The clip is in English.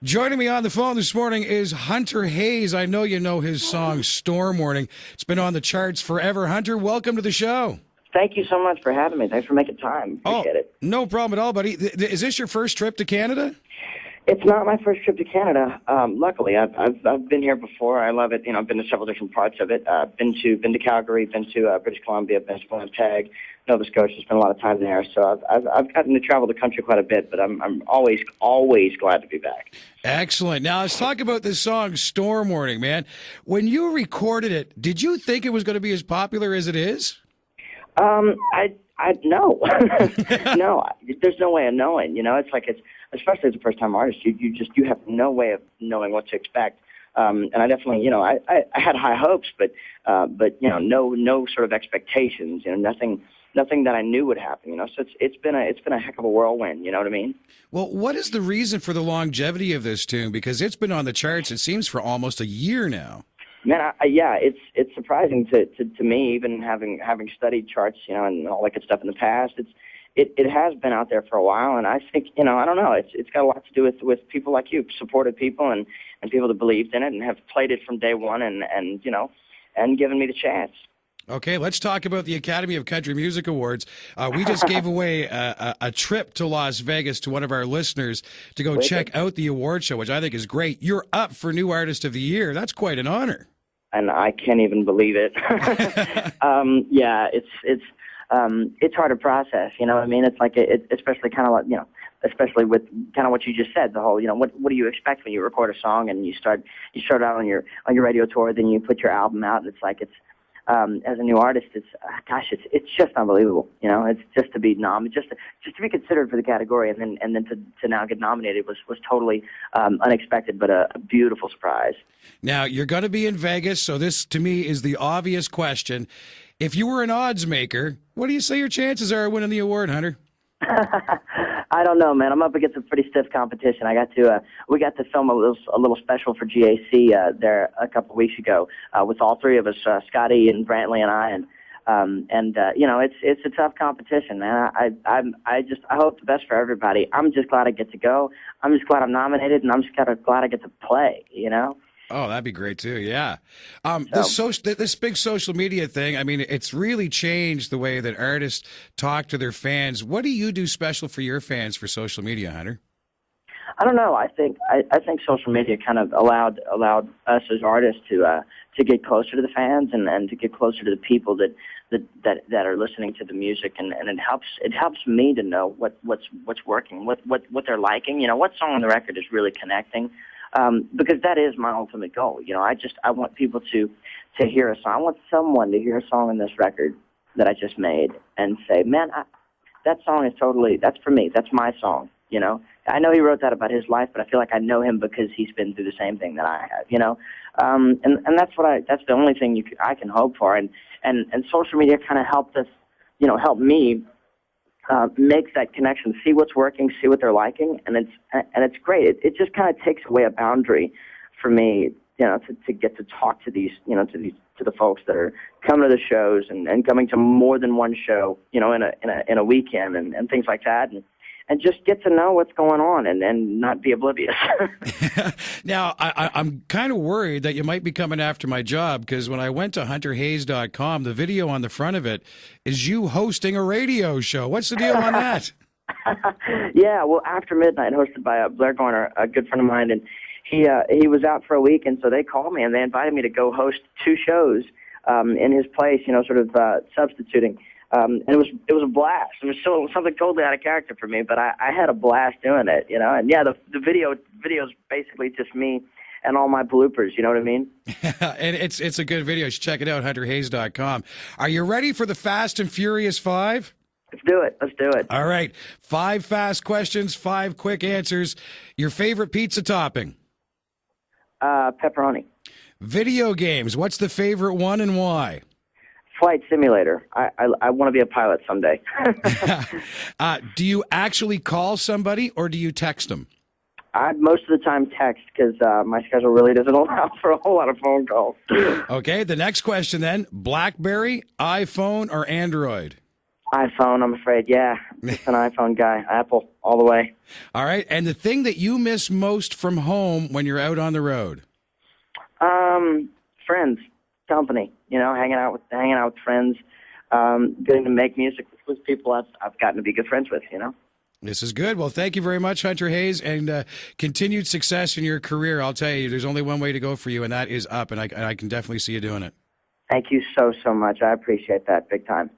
Joining me on the phone this morning is Hunter Hayes. I know you know his song Storm Warning. It's been on the charts forever. Hunter, welcome to the show. Thank you so much for having me. Thanks for making time. Appreciate it. No problem at all, buddy. Is this your first trip to Canada? It's not my first trip to Canada. Luckily, I've been here before. I love it. You know, I've been to several different parts of it. Been to Calgary, been to British Columbia, been to Winnipeg, Nova Scotia. Spent a lot of time there. So I've gotten to travel the country quite a bit. But I'm always glad to be back. Excellent. Now let's talk about this song Storm Warning, man. When you recorded it, did you think it was going to be as popular as it is? I no, no. There's no way of knowing. You know, especially as a first-time artist, you have no way of knowing what to expect. And I definitely, you know, I had high hopes, but you know, no sort of expectations. You know, nothing that I knew would happen. You know, so it's been a heck of a whirlwind. You know what I mean? Well, what is the reason for the longevity of this tune? Because it's been on the charts, it seems, for almost a year now. Man, yeah, it's surprising to me, even having studied charts, you know, and all that good stuff in the past. It has been out there for a while, and I think, you know, I don't know, it's got a lot to do with people like you, supported people and people that believed in it and have played it from day one and you know, and given me the chance. Okay, let's talk about the Academy of Country Music Awards. We just gave away a trip to Las Vegas to one of our listeners to go check out the award show, which I think is great. You're up for New Artist of the Year. That's quite an honor. And I can't even believe it. Yeah, it's hard to process. You know what I mean? It's like especially kind of like, you know, especially with kind of what you just said. The whole, you know, what do you expect when you record a song and you start out on your radio tour, then you put your album out, and it's like as a new artist, it's just unbelievable. You know, it's just to be just to be considered for the category, and then to now get nominated was totally unexpected, but a beautiful surprise. Now you're going to be in Vegas, so this to me is the obvious question: if you were an odds maker, what do you say your chances are of winning the award, Hunter? I don't know, man. I'm up against a pretty stiff competition. We got to film a little special for GAC there a couple of weeks ago with all three of us, Scotty and Brantley and I, and you know, it's a tough competition, man. I hope the best for everybody. I'm just glad I get to go. I'm just glad I'm nominated, and I'm just glad I get to play. You know. Oh, that'd be great too. Yeah. This big social media thing, I mean, it's really changed the way that artists talk to their fans. What do you do special for your fans for social media, Hunter? I don't know. I think social media kind of allowed us as artists to get closer to the fans and to get closer to the people that are listening to the music, and it helps me to know what's working, what they're liking. You know, what song on the record is really connecting. Because that is my ultimate goal. You know, I want people to hear a song. I want someone to hear a song in this record that I just made and say, man, that song is that's for me. That's my song. You know, I know he wrote that about his life, but I feel like I know him because he's been through the same thing that I have. You know, and that's the only thing I can hope for. And social media kind of helped us, you know, help me make that connection, see what's working, see what they're liking, and it's great. It just kind of takes away a boundary for me, you know, to get to talk to these, you know, to the folks that are coming to the shows and coming to more than one show, you know, in a weekend and things like that, and just get to know what's going on and not be oblivious. Now, I'm kind of worried that you might be coming after my job, because when I went to hunterhayes.com, the video on the front of it is you hosting a radio show. What's the deal on that? Yeah, well, After Midnight, hosted by Blair Garner, a good friend of mine, and he was out for a week, and so they called me and they invited me to go host two shows in his place, you know, sort of substituting. And it was a blast. It was something totally out of character for me, but I had a blast doing it, you know. And yeah, the video's basically just me and all my bloopers, you know what I mean? And it's a good video. You should check it out, hunterhayes.com. Are you ready for the Fast and Furious 5? Let's do it. All right. 5 fast questions, 5 quick answers. Your favorite pizza topping? Pepperoni. Video games. What's the favorite one and why? Flight simulator. I want to be a pilot someday. Do you actually call somebody or do you text them? I most of the time text because my schedule really doesn't allow for a whole lot of phone calls. Okay, the next question then. BlackBerry, iPhone, or Android? iPhone, I'm afraid. Yeah, just an iPhone guy. Apple all the way. All right. And the thing that you miss most from home when you're out on the road? Friends, company. You know, hanging out with friends, getting to make music with people I've gotten to be good friends with. You know. This is good. Well, thank you very much, Hunter Hayes, and continued success in your career. I'll tell you, there's only one way to go for you, and that is up, and I can definitely see you doing it. Thank you so much. I appreciate that big time.